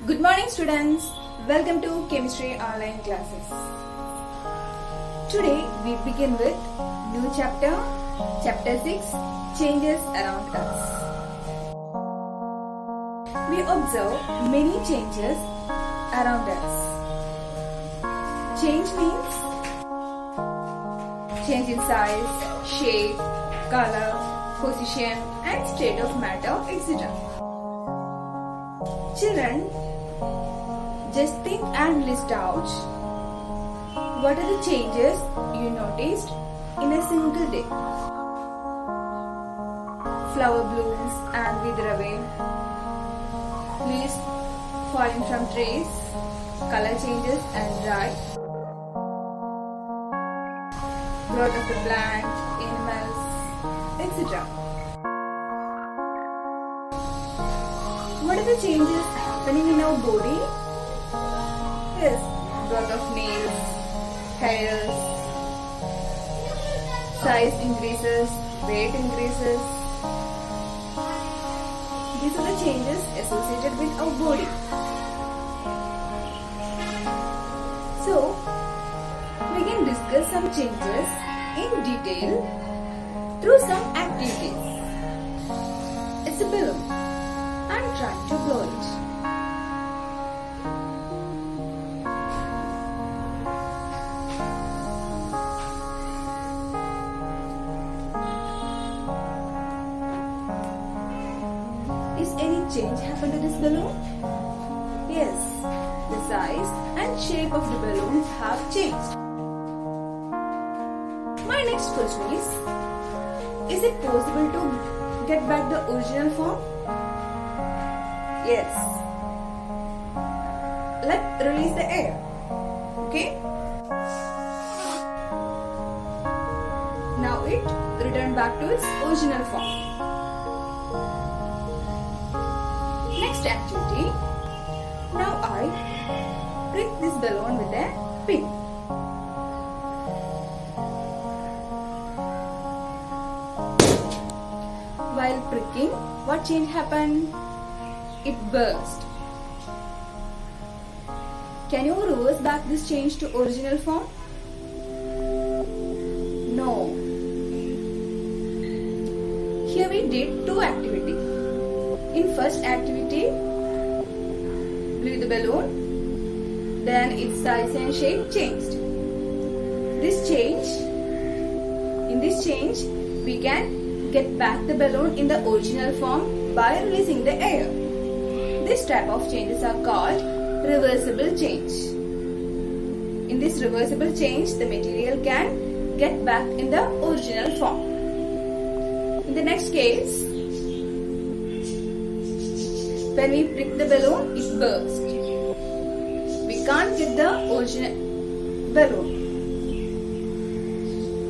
Good morning, students. Welcome to Chemistry Online Classes. Today we begin with new chapter, Chapter 6, Changes Around Us. We observe many changes around us. Change means change in size, shape, color, position and state of matter, etc. Children, just think and list out what are the changes you noticed in a single day. Flower blooms and wither away, leaves falling from trees, color changes and dry, growth of the plant, animals, etc. What are the changes happening in our body? Yes, growth of nails, hairs, size increases, weight increases. These are the changes associated with our body. So, we can discuss some changes in detail through some activities. It's a balloon and try to blow it. Is any change happened to this balloon? Yes, the size and shape of the balloon have changed. My next question is it possible to get back the original form? Yes. Let's release the air. Okay? Now it returned back to its original form. Next activity. Now I prick this balloon with a pin. While pricking, what change happened? It burst. Can you reverse back this change to original form? No. Here we did two activities. In first activity, blew the balloon, then its size and shape changed. In this change, we can get back the balloon in the original form by releasing the air. This type of changes are called reversible change. In this reversible change, the material can get back in the original form. In the next case, when we prick the balloon, it burst. We can't get the original balloon.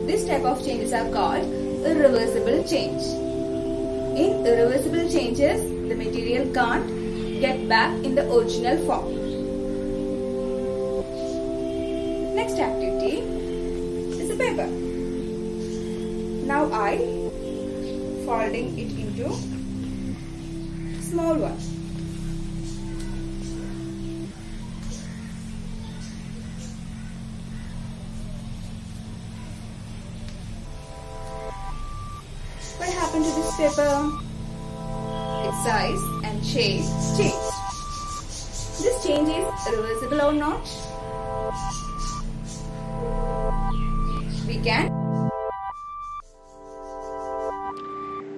This type of changes are called irreversible change. In irreversible changes, the material can't get back in the original form. Next activity is a paper. Now I folding it into small one. What happened to this paper? Its size and shape changed. This change is reversible or not? We can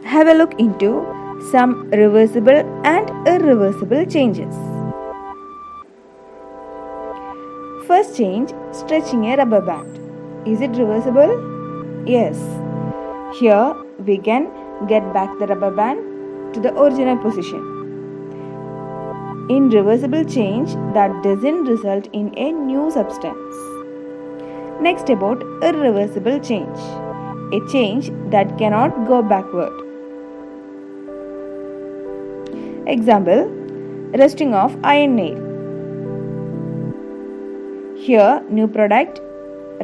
have a look into some reversible and irreversible changes. First change, stretching a rubber band. Is it reversible? Yes. Here we can get back the rubber band to the original position. In reversible change, that doesn't result in a new substance. Next, about irreversible change, a change that cannot go backward. Example, rusting of iron nail. Here, new product,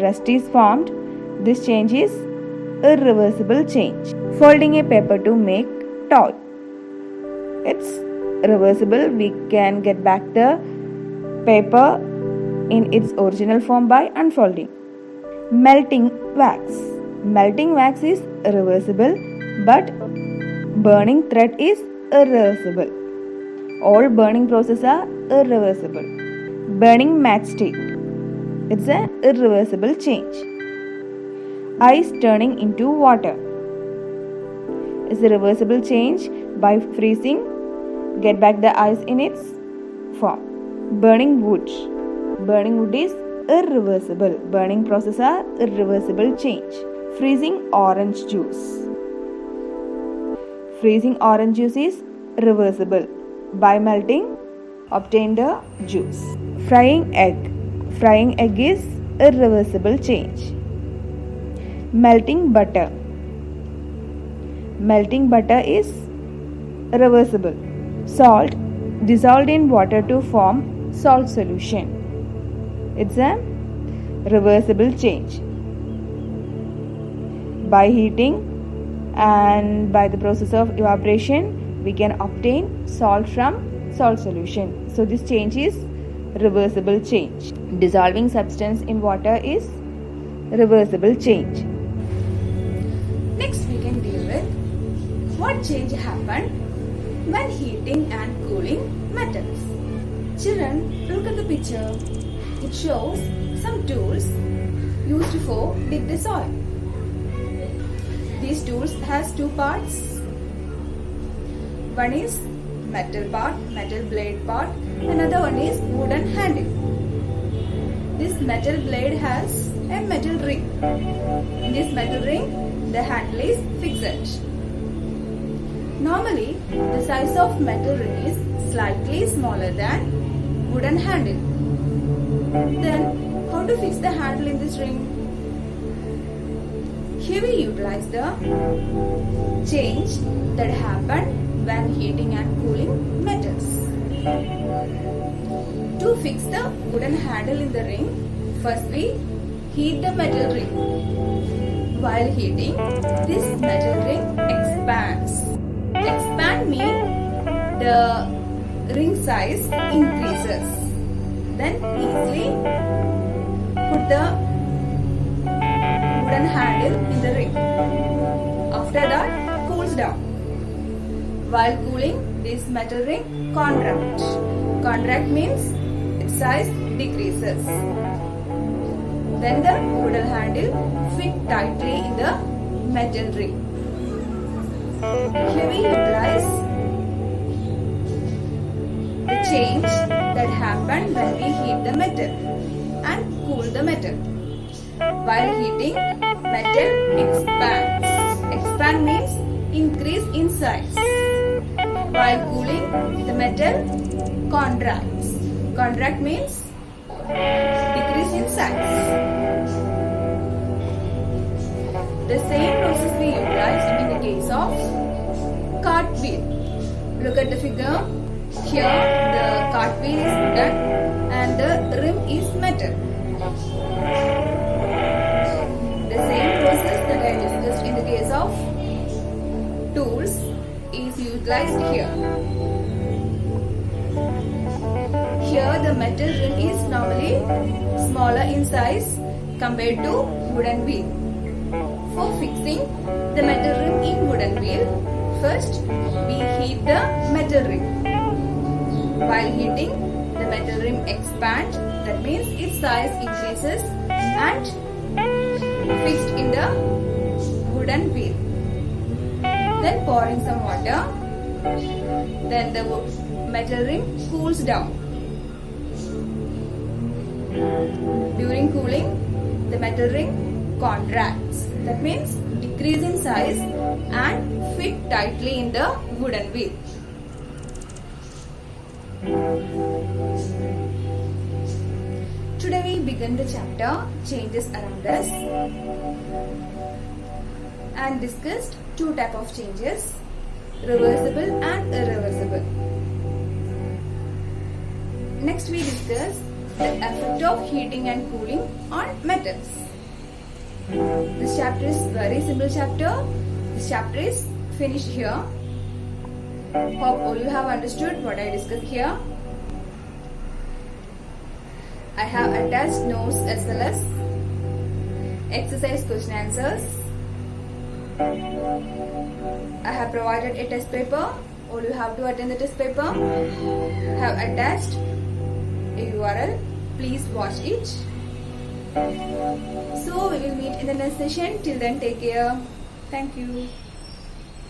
rust is formed. This change is irreversible change. Folding a paper to make toy. It's reversible, we can get back the paper in its original form by unfolding. Melting wax. Melting wax is reversible, but burning thread is irreversible. All burning processes are irreversible. Burning matchstick. It's an irreversible change. Ice turning into water is a reversible change. By freezing, get back the ice in its form. Burning wood. Burning wood is irreversible. Burning process are irreversible change. Freezing orange juice. Freezing orange juice is reversible. By melting, obtain the juice. Frying egg. Frying egg is irreversible change. Melting butter. Melting butter is reversible. Salt dissolved in water to form salt solution. It's a reversible change. By heating and by the process of evaporation, we can obtain salt from salt solution. So this change is reversible change. Dissolving substance in water is reversible change. Next we can deal with what change happened when heating and cooling metals. Children, look at the picture. It shows some tools used for dig the soil. These tools has two parts. One is metal part, metal blade part. Another one is wooden handle. This metal blade has a metal ring. In this metal ring, the handle is fixed. Normally, the size of metal ring is slightly smaller than wooden handle. Then, how to fix the handle in this ring? Here we utilize the change that happened when heating and cooling metals. To fix the wooden handle in the ring, first we heat the metal ring. While heating, this metal ring expands. Expand means the ring size increases. Then easily put the wooden handle in the ring. After that, cools down. While cooling, this metal ring contracts. Contract means its size decreases. Then the wooden handle fit tightly in the metal ring. Here we utilize the change that happened when we heat the metal and cool the metal. While heating, metal expands. Expand means increase in size. While cooling, the metal contracts. Contract means decrease in size. The same process we utilize in the case of cartwheel. Look at the figure. Here the cartwheel is wooden and the rim is metal. The same process that I discussed in the case of tools is utilized here. Here the metal ring is normally smaller in size compared to wooden wheel. For fixing the metal ring in wooden wheel, first we heat the metal ring. While heating, the metal ring expands, that means its size increases and fixed in the wooden wheel. Then pouring some water, then the metal ring cools down. During cooling, the metal ring contracts. That means decrease in size and fit tightly in the wooden wheel. Today we begin the chapter Changes Around Us and discussed two types of changes, reversible and irreversible. Next we discuss the effect of heating and cooling on metals. This chapter is very simple chapter. This chapter is finished here. Hope all you have understood what I discussed here. I have attached notes as well as exercise question answers. I have provided a test paper. All you have to attend the test paper. I have attached a URL. Please watch it. So we will meet in the next session. Till then, take care. Thank you.